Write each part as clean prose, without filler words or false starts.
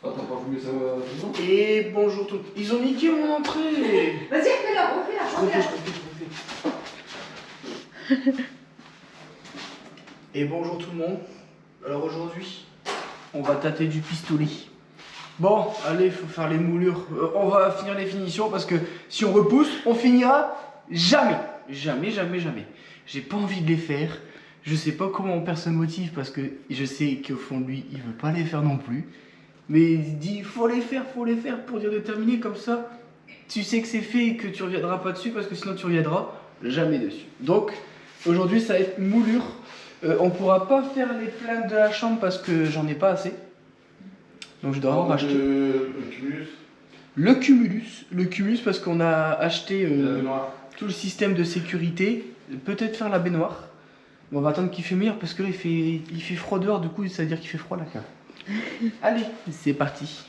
T'as pas voulu savoir tout ça? Et bonjour tout. Ils ont niqué mon entrée. Vas-y, refais-la, refais-la. Je refais. Et bonjour tout le monde. Alors aujourd'hui, on va tâter du pistolet. Bon, allez, faut faire les moulures. On va finir les finitions parce que si on repousse, on finira jamais. Jamais, jamais, jamais. J'ai pas envie de les faire. Je sais pas comment personne motive parce que je sais qu'au fond de lui, il veut pas les faire non plus. Mais il dit faut les faire pour dire de terminer comme ça. Tu sais que c'est fait et que tu reviendras pas dessus parce que sinon tu reviendras jamais dessus. Donc aujourd'hui ça va être moulure. On pourra pas faire les plaintes de la chambre parce que j'en ai pas assez. Donc je dois en racheter. Le cumulus parce qu'on a acheté tout le système de sécurité. Peut-être faire la baignoire. Mais on va attendre qu'il fait meilleur parce que là il fait froid dehors, du coup ça veut dire qu'il fait froid la cave. Allez, c'est parti.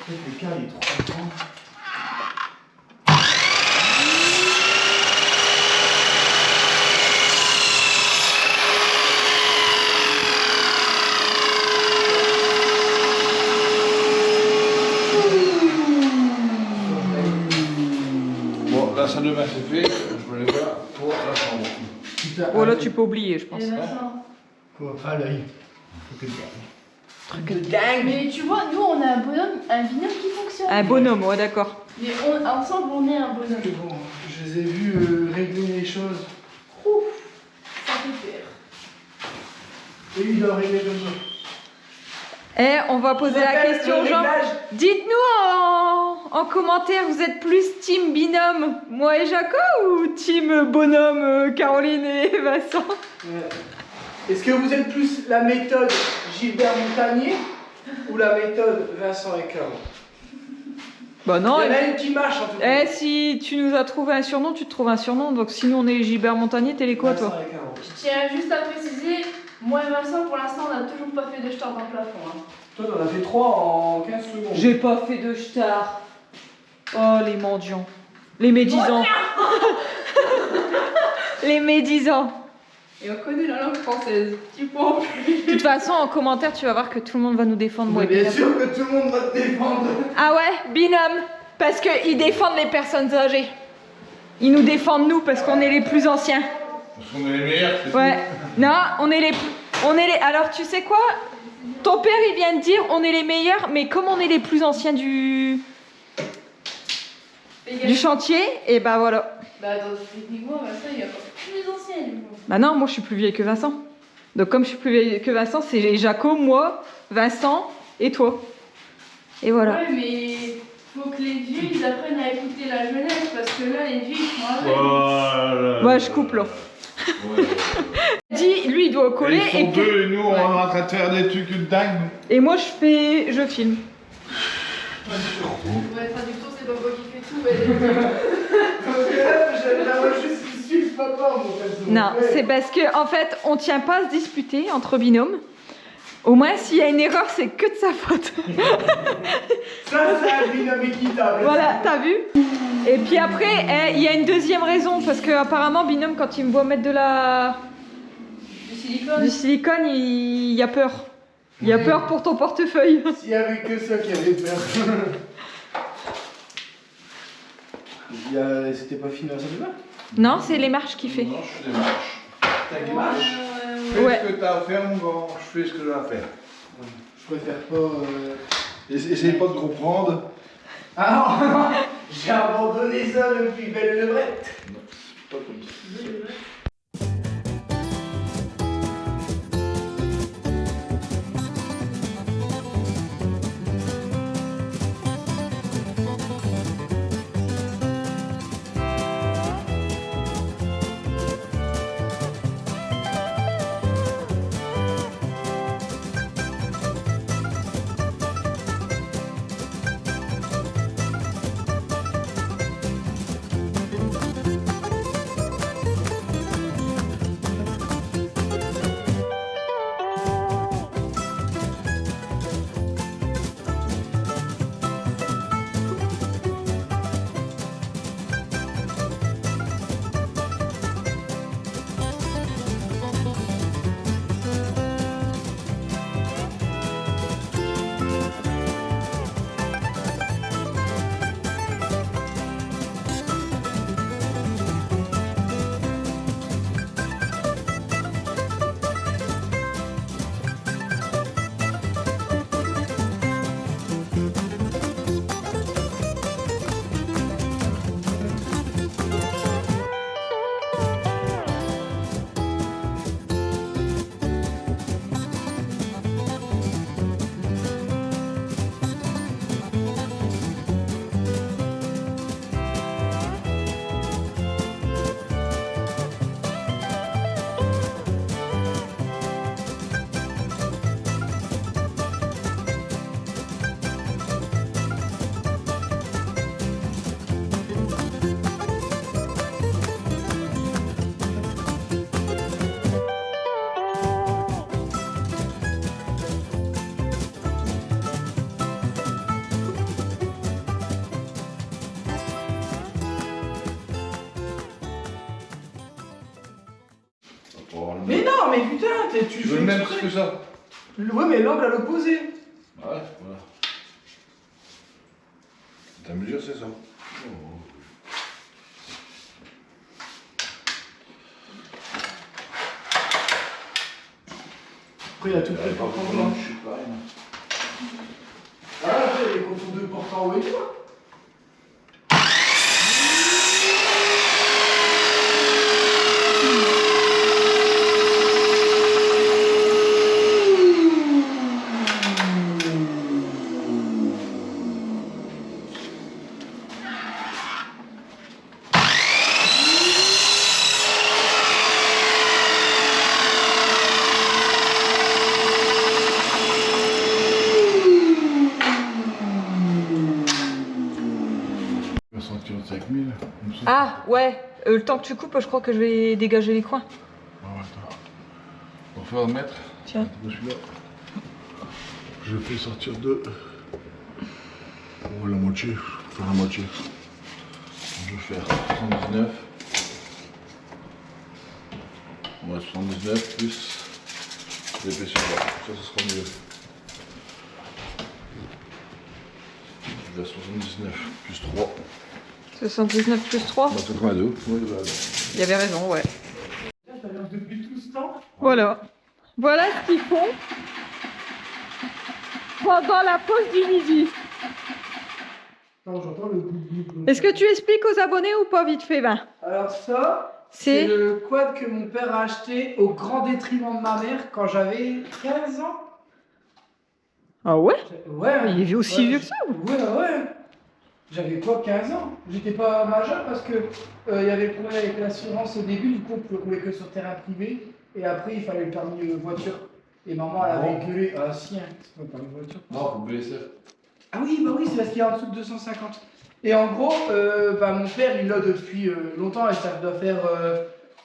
Le cas il est trop grand. Bon, la salle de bain c'est fait, je voulais voir pour la chambre. Oh là, tu peux oublier, je pense. Et Vincent. Quoi? À l'œil. Truc de dingue. Truc de dingue. Mais tu vois, nous on a un bonhomme, un binôme qui fonctionne. Un bonhomme, ouais, d'accord. Mais ensemble on est un bonhomme. C'est bon, je les ai vus régler les choses. Ouf, ça fait peur. Et lui il doit régler comme ça. Eh, on va poser la s'appelle question aux le gens. réglage. Dites-nous en commentaire, vous êtes plus team binôme, moi et Jaco, ou team bonhomme, Caroline et Vincent? Est-ce que vous êtes plus la méthode Gilbert Montagnier ou la méthode Vincent et Caro? Bah non. Il y en a une qui marche en tout cas. Eh, si tu nous as trouvé un surnom, tu te trouves un surnom. Donc si nous on est Gilbert Montagnier, t'es les quoi toi? Vincent et Caro. Je tiens juste à préciser, moi et Vincent pour l'instant on n'a toujours pas fait de star dans le plafond. Hein. Toi t'en as fait 3 en 15 secondes. J'ai pas fait de star. Oh les mendiants. Les médisants. les médisants. Et on connaît la langue française. Tu peux en plus. De toute façon, en commentaire, tu vas voir que tout le monde va nous défendre. Moi, et Bien Binôme. sûr que tout le monde va te défendre. Ah ouais, binôme. Parce qu'ils défendent les personnes âgées. Ils nous défendent nous parce qu'on est les plus anciens. Parce qu'on est les meilleurs, c'est Ouais. Non, on est les. Alors tu sais quoi? Ton père il vient de dire on est les meilleurs, mais comme on est les plus anciens du chantier, et bah voilà. Bah attends, techniquement, Vincent il a pas plus ancien du coup. Bah non, moi je suis plus vieille que Vincent. Donc comme je suis plus vieille que Vincent, c'est Jaco, moi, Vincent et toi. Et voilà. Ouais, mais faut que les vieux ils apprennent à écouter la jeunesse parce que là, les vieux ils font un rêve. Voilà. Moi je coupe là. Ouais. Dit, lui il doit coller Ils sont et, deux et nous on est en train de faire des trucs de dingue. et moi je filme. Ouais, traduction, c'est pas moi qui fais tout, mais. La voix juste qui suit papa, mon perso. Non, Ouais. c'est parce que en fait on tient pas à se disputer entre binômes. Au moins s'il y a une erreur c'est que de sa faute. Ça, c'est un binôme équitable. Voilà, t'as vu? Et puis après, il y a une deuxième raison, parce que apparemment binôme, quand il me voit mettre Du silicone. du silicone, il a peur. Il a peur pour ton portefeuille. S'il y avait que ça qui avait peur. C'était pas fini à ça déjà? Non, c'est les marches qu'il fait. Non, je fais des marches. T'as des marches? Fais Ouais. ce que t'as à faire, mon grand. Je fais ce que j'ai à faire. Je préfère pas. Essaye pas de comprendre. Ah non, j'ai abandonné ça depuis belle levrette. Non, c'est pas comme ça. Mais non, mais putain, tu Tu veux le même que ça? Ouais, mais l'angle à l'opposé. Ouais, voilà. Ta mesure, c'est ça. Oh. Après, il a tout pris Pas pour vraiment, toi. je suis pareil. moi. Ah, après, les contours de porte en haut et tout. Je vais sortir de 5000. Comme ça. Ah ouais, le temps que tu coupes, je crois que je vais dégager les coins. Ah ouais, attends. On va faire un mètre. Tiens. Celui-là. Je fais sortir de. Oh, la moitié. Je vais faire la moitié. Je vais faire 119. Ouais, 79 plus l'épaisseur là. Ça sera mieux. Je vais à 79 plus 3. 79 plus 3. Bah, 82. Oui, bah, Il avait raison, ouais. Depuis tout ce temps. Voilà. Voilà ce qu'ils font pendant la pause du midi. Non, j'entends le goût. Est-ce que tu expliques aux abonnés ou pas vite fait, ben? Alors ça, c'est le quad que mon père a acheté au grand détriment de ma mère quand j'avais 15 ans. Ah ouais? Ouais. Il est aussi vieux que ça ou? Ouais. J'avais quoi, 15 ans? J'étais pas majeur parce que il y avait le problème avec l'assurance au début, du coup on pouvait rouler que sur terrain privé. Et après il fallait le permis voiture. Et maman elle avait gueulé, ah si, hein, c'est pas le permis voiture. non, pour BSF. Ah oui, bah oui, c'est parce qu'il y a en dessous de 250. Et en gros, mon père, il l'a depuis longtemps et ça doit faire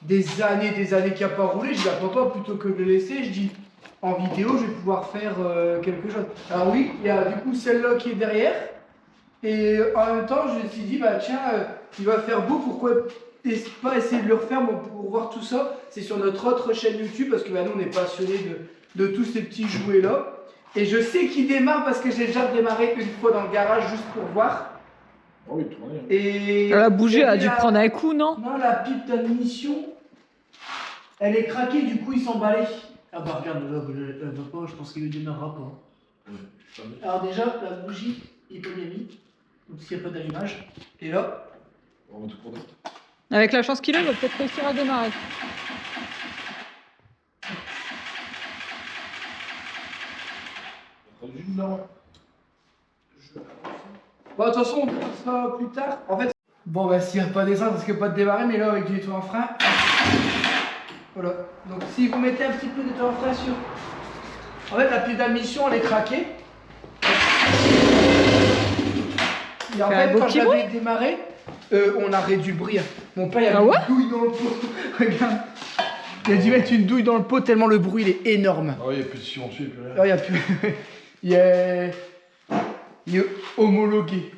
des années qu'il n'a pas roulé. Je dis à papa, plutôt que de le laisser, je dis en vidéo, je vais pouvoir faire quelque chose. Alors oui, il y a du coup celle-là qui est derrière. Et en même temps, je me suis dit, bah tiens, il va faire beau, pourquoi pas essayer de le refaire pour voir tout ça. C'est sur notre autre chaîne YouTube parce que bah, nous, on est passionnés de tous ces petits jouets-là. Et je sais qu'il démarre parce que j'ai déjà démarré une fois dans le garage juste pour voir. Oh oui, tout va bien. Et La bougie a dû prendre un coup, non? non, la pipe d'admission, elle est craquée, du coup il s'emballait. Ah bah regarde, là, elle va pas, je pense qu'il ne démarrera pas. Ouais, Alors déjà, la bougie, il peut bien mis, donc s'il n'y a pas d'allumage. Et là, on va tout courder. Avec la chance qu'il a, il va peut-être réussir à démarrer. bon, de toute façon, on verra ça plus tard. En fait, bon bah s'il n'y a pas d'essence, parce qu'il n'y a pas de démarrer, mais là avec du étui en frein. Voilà. Donc si vous mettez un petit peu d'étui en frein sur. En fait, la pipe d'admission, elle est craquée. Et en fait, quand j'avais démarré, on a réduit le bruit. Mon père, il a mis une douille dans le pot. Regarde. Il a dû mettre une douille dans le pot tellement le bruit il est énorme. Ah oui, il n'y a plus de silencieux, il n'y a plus rien. Ah, il n'y a plus. Il est homologué.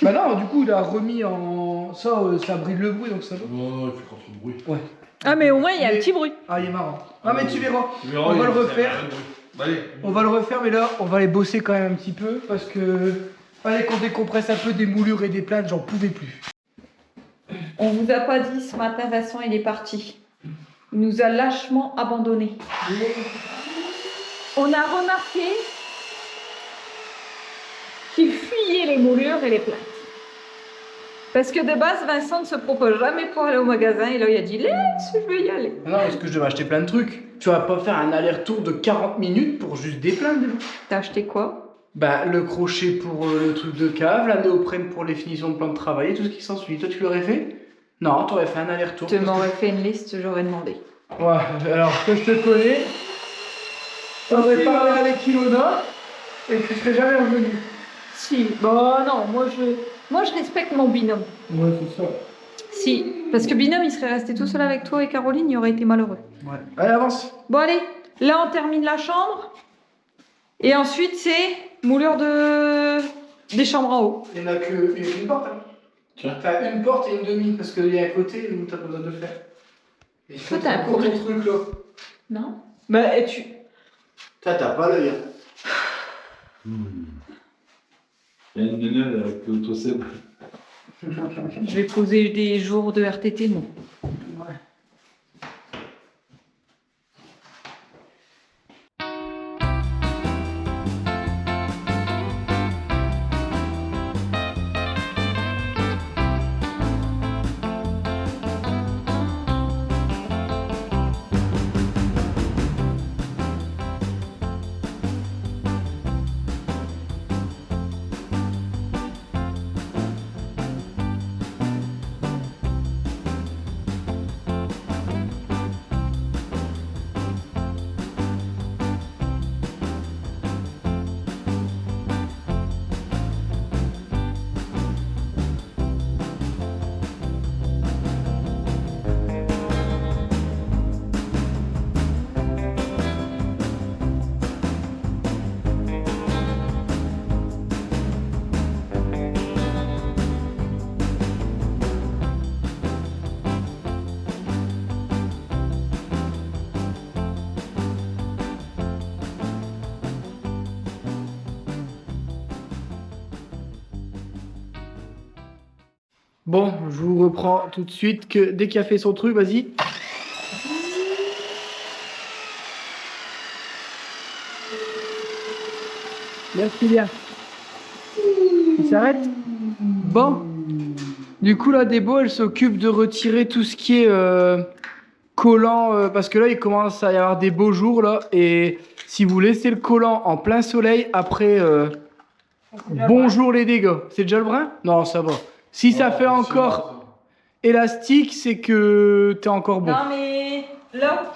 Bah non, du coup, il a remis en. Ça brille le bruit donc ça va. Non, il fait quand trop de bruit. Ouais. Ah, mais au moins il y a un petit bruit. Ah, il est marrant. Non, mais tu verras. On va le refaire. Allez. On va le refaire, mais là, on va les bosser quand même un petit peu parce que. Fallait qu'on décompresse un peu des moulures et des plates, j'en pouvais plus. On vous a pas dit ce matin, Vincent, il est parti. Il nous a lâchement abandonnés. On a remarqué qu'il fuyait les moulures et les plates. Parce que de base, Vincent ne se propose jamais pour aller au magasin. Et là, il a dit, laisse, je vais y aller. Non, parce que je devais acheter plein de trucs. Tu vas pas faire un aller-retour de 40 minutes pour juste des plaintes. T'as acheté quoi? Bah, le crochet pour le truc de cave, la néoprène pour les finitions de plan de travail et tout ce qui s'ensuit. Toi, tu l'aurais fait? Non, t'aurais fait un aller-retour. Tu m'aurais fait une liste, j'aurais demandé. Ouais, alors que je te connais, t'aurais parlé avec Ilona et tu serais jamais revenu. Si, bon non, moi je respecte mon binôme. Ouais, c'est ça. Si, parce que binôme il serait resté tout seul avec toi et Caroline, il aurait été malheureux. Ouais. Allez, avance. Bon allez, là on termine la chambre. Et ensuite c'est moulure des chambres en haut. Il n'y en a qu'une porte. Hein. Tiens. Enfin, une porte et une demi, parce qu'il y a un côté où t'as pas besoin de le faire. Et Toi, t'as un pour ton problème. truc là. Non? Bah et tu... T'as pas l'œil. Hein. Il y a une nénelle avec l'autoseb. Je vais poser des jours de RTT, non. Ouais. Bon, je vous reprends tout de suite que dès qu'il a fait son truc, vas-y. Merci bien. Il s'arrête. Bon. Du coup, là, Débo, elle s'occupe de retirer tout ce qui est collant. Parce que là, il commence à y avoir des beaux jours, là. Et si vous laissez le collant en plein soleil, après, bonjour les dégâts. C'est déjà le brun? Non, ça va. Si ça fait encore élastique, c'est que t'es encore bon. Non mais là,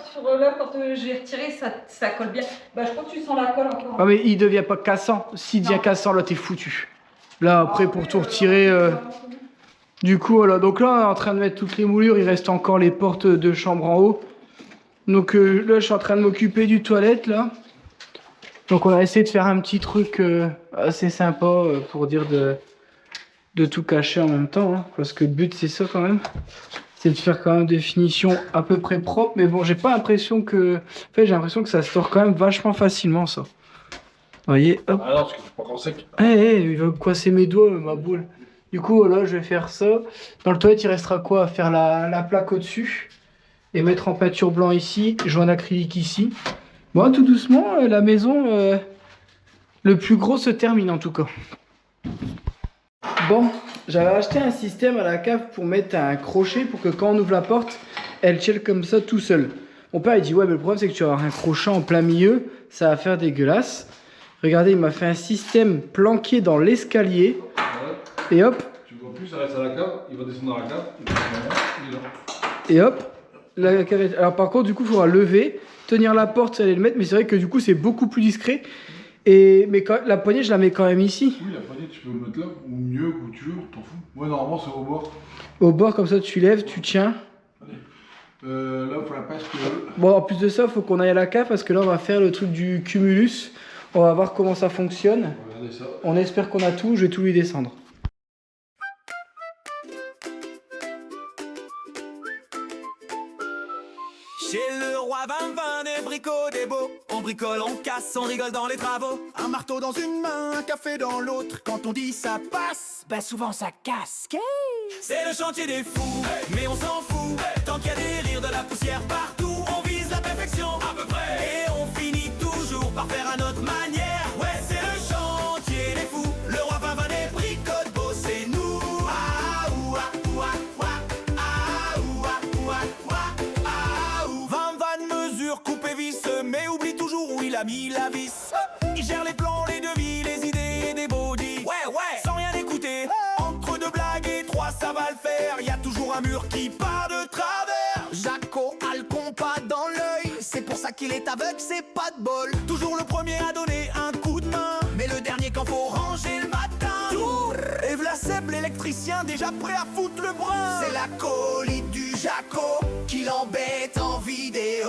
quand j'ai retiré, ça colle bien. Bah je crois que tu sens la colle encore. Ah mais il devient pas cassant. S'il devient cassant, là t'es foutu. Là après pour tout retirer. Du coup voilà. Donc là on est en train de mettre toutes les moulures. Il reste encore les portes de chambre en haut. Donc là je suis en train de m'occuper du toilette là. Donc on a essayé de faire un petit truc assez sympa pour dire de tout cacher en même temps, hein, parce que le but c'est ça quand même, c'est de faire quand même des finitions à peu près propres, mais bon j'ai pas l'impression que, en fait j'ai l'impression que ça se tord quand même vachement facilement ça. Vous voyez, hop. Ah non, parce que c'est pas encore sec. Il va coincer mes doigts ma boule. Du coup voilà, je vais faire ça. Dans le toilette il restera quoi à faire la plaque au dessus et mettre en peinture blanc ici, joint acrylique ici. Bon tout doucement la maison, le plus gros se termine en tout cas. Bon, j'avais acheté un système à la cave pour mettre un crochet pour que quand on ouvre la porte, elle tienne comme ça tout seul. Mon père il dit ouais mais le problème c'est que tu vas avoir un crochet en plein milieu, ça va faire dégueulasse. Regardez, il m'a fait un système planqué dans l'escalier. Et hop. Tu vois plus, ça reste à la cave, il va descendre dans la cave, il est là. Et hop. La cave est... Alors par contre du coup il faudra lever, tenir la porte, aller le mettre, mais c'est vrai que du coup c'est beaucoup plus discret. Mais la poignée, je la mets quand même ici. Oui, la poignée, tu peux le mettre là, ou mieux, où tu veux, t'en fous. Moi, normalement, c'est au bord. Au bord, comme ça, tu lèves, tu tiens. Allez. Là, il faut la pince que... Bon, en plus de ça, il faut qu'on aille à la cave, parce que là, on va faire le truc du cumulus. On va voir comment ça fonctionne. Regardez ça. On espère qu'on a tout, je vais tout lui descendre. Chez le roi Vin, des bricots, des beaux. On bricole, on casse, on rigole dans les travaux. Un marteau dans une main, un café dans l'autre. Quand on dit ça passe, ben souvent ça casse. C'est le chantier des fous, mais on s'en fout. Tant qu'il y a des rires, de la poussière partout, on vise la perfection à peu près. Et on finit toujours par faire à notre manière. Ouais, c'est le chantier des fous. Le roi Vin, des bricots, de beaux, c'est nous. Ah, ouah, ouah, ouah. Ah, ouah, ouah, ouah. Ah, ouah. Vin mesure, coupe et vis, mais oublie toujours où il a mis la vis. Il gère les plans, les devis, les idées et des bodies. Ouais, ouais, sans rien écouter. Entre deux blagues et trois, ça va le faire. Y a toujours un mur qui part de travers. Jaco a le compas dans l'œil. C'est pour ça qu'il est aveugle, c'est pas de bol. Toujours le premier à donner un coup de main, mais le dernier quand faut ranger le matin. Et v'là Seb, l'électricien, déjà prêt à foutre le brin. C'est l'acolyte du Jaco qui l'embête en vidéo.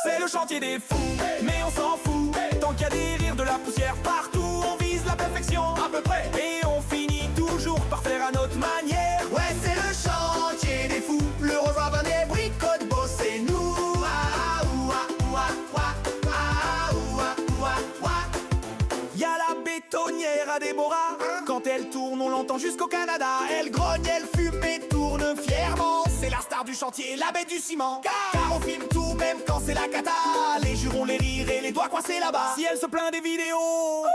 C'est le chantier des fous, mais on s'en fout. Tant qu'il y a des rires, de la poussière partout, on vise la perfection à peu près. Et on finit toujours par faire à notre manière. Ouais, c'est le chantier des fous. Le roi Vin des bricots, de beaux, c'est nous. Ah, ouah, ouah, ouah. Ah, ouah, ouah, ouah. Y'a la bétonnière à Déborah. Quand elle tourne, on l'entend jusqu'au Canada. Elle grogne, elle fume et tourne fièrement. C'est la star du chantier, la bête du ciment. Car on filme tout, même quand c'est la cata. Les jurons, les rires et les doigts coincés là-bas. Si elle se plaint des vidéos,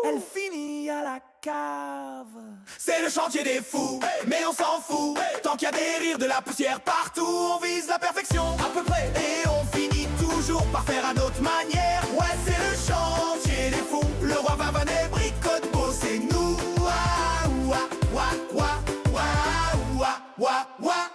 elle finit à la cave. C'est le chantier des fous, mais on s'en fout. Tant qu'il y a des rires, de la poussière partout, on vise la perfection à peu près. Et on finit toujours par faire à notre manière. Ouais, c'est le chantier des fous. Le roi Vin des bricots, de beaux, c'est nous. Ah, ouah, ouah, ouah, ouah, ouah, ouah, ouah.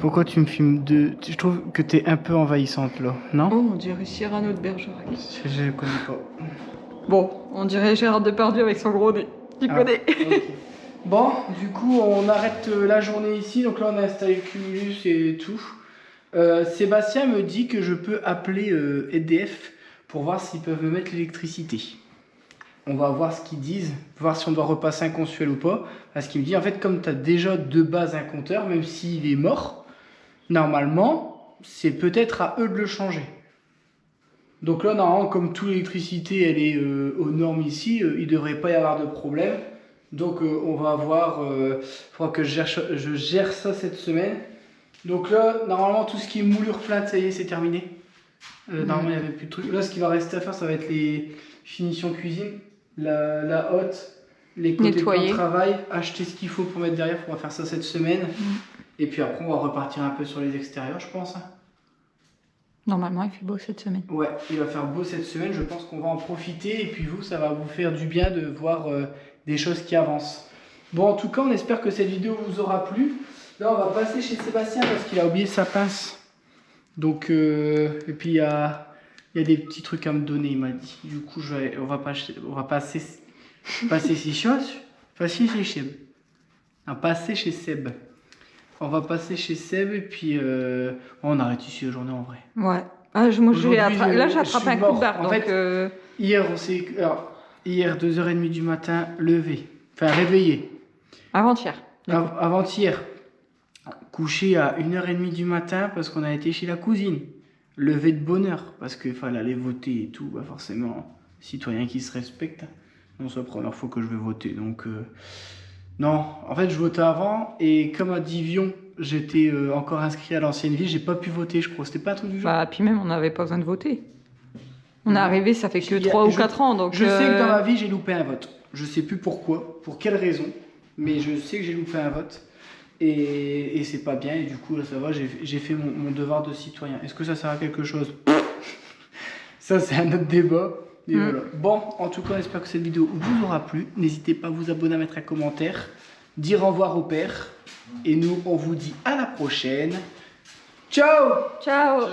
Pourquoi tu me filmes de... Je trouve que t'es un peu envahissante là, non? Oh, on dirait Cyrano de Bergerac. Je ne connais pas. Bon, on dirait Gérard Depardieu avec son gros nez. Tu connais? Ok. Bon, du coup, on arrête la journée ici. Donc là, on a installé le cumulus et tout. Sébastien me dit que je peux appeler EDF pour voir s'ils peuvent me mettre l'électricité. On va voir ce qu'ils disent, voir si on doit repasser un consuel ou pas. Parce qu'il me dit, en fait, comme tu as déjà de base un compteur, même s'il est mort, normalement, c'est peut-être à eux de le changer. Donc là, normalement, comme toute l'électricité, elle est aux normes ici, il ne devrait pas y avoir de problème. Donc on va voir, il faudra que je gère ça cette semaine. Donc là, normalement, tout ce qui est moulure plate, ça y est, c'est terminé. Normalement, il n'y avait plus de trucs. Là, ce qui va rester à faire, ça va être les finitions cuisine, la hotte, les côtés de travail, acheter ce qu'il faut pour mettre derrière. On va faire ça cette semaine. Et puis après, on va repartir un peu sur les extérieurs, je pense. Normalement, il fait beau cette semaine. Ouais, il va faire beau cette semaine. Je pense qu'on va en profiter. Et puis vous, ça va vous faire du bien de voir des choses qui avancent. Bon, en tout cas, on espère que cette vidéo vous aura plu. Là, on va passer chez Sébastien parce qu'il a oublié sa pince. Donc, et puis il y a des petits trucs à me donner, il m'a dit. Du coup, on va passer chez Seb. On va passer chez Seb et puis on arrête ici la journée en vrai. Ouais. Ah, moi, là, j'ai attrapé un coup de barre. En donc, fait, hier, hier, 2h30 du matin, levé. Enfin, réveillé. Avant-hier. Avant-hier. Couché à 1h30 du matin parce qu'on a été chez la cousine. Levé de bonne heure parce qu'il fallait aller voter et tout. Bah forcément, citoyen qui se respecte. Non, c'est la première fois que je vais voter. Donc, non. En fait, je votais avant et comme à Divion, j'étais encore inscrit à l'ancienne ville, j'ai pas pu voter, je crois. C'était pas un truc du genre. Bah, puis même, on n'avait pas besoin de voter. On est arrivé, ça fait que 3 ou 4 ans. Donc je sais que dans ma vie, j'ai loupé un vote. Je sais plus pourquoi, pour quelle raison, mais je sais que j'ai loupé un vote. Et c'est pas bien, et du coup, là, ça va, j'ai fait mon devoir de citoyen. Est-ce que ça sert à quelque chose? Ça, c'est un autre débat. Et voilà. Bon, en tout cas, j'espère que cette vidéo vous aura plu. N'hésitez pas à vous abonner, à mettre un commentaire, dire au revoir au père. Et nous, on vous dit à la prochaine. Ciao! Ciao! Ciao.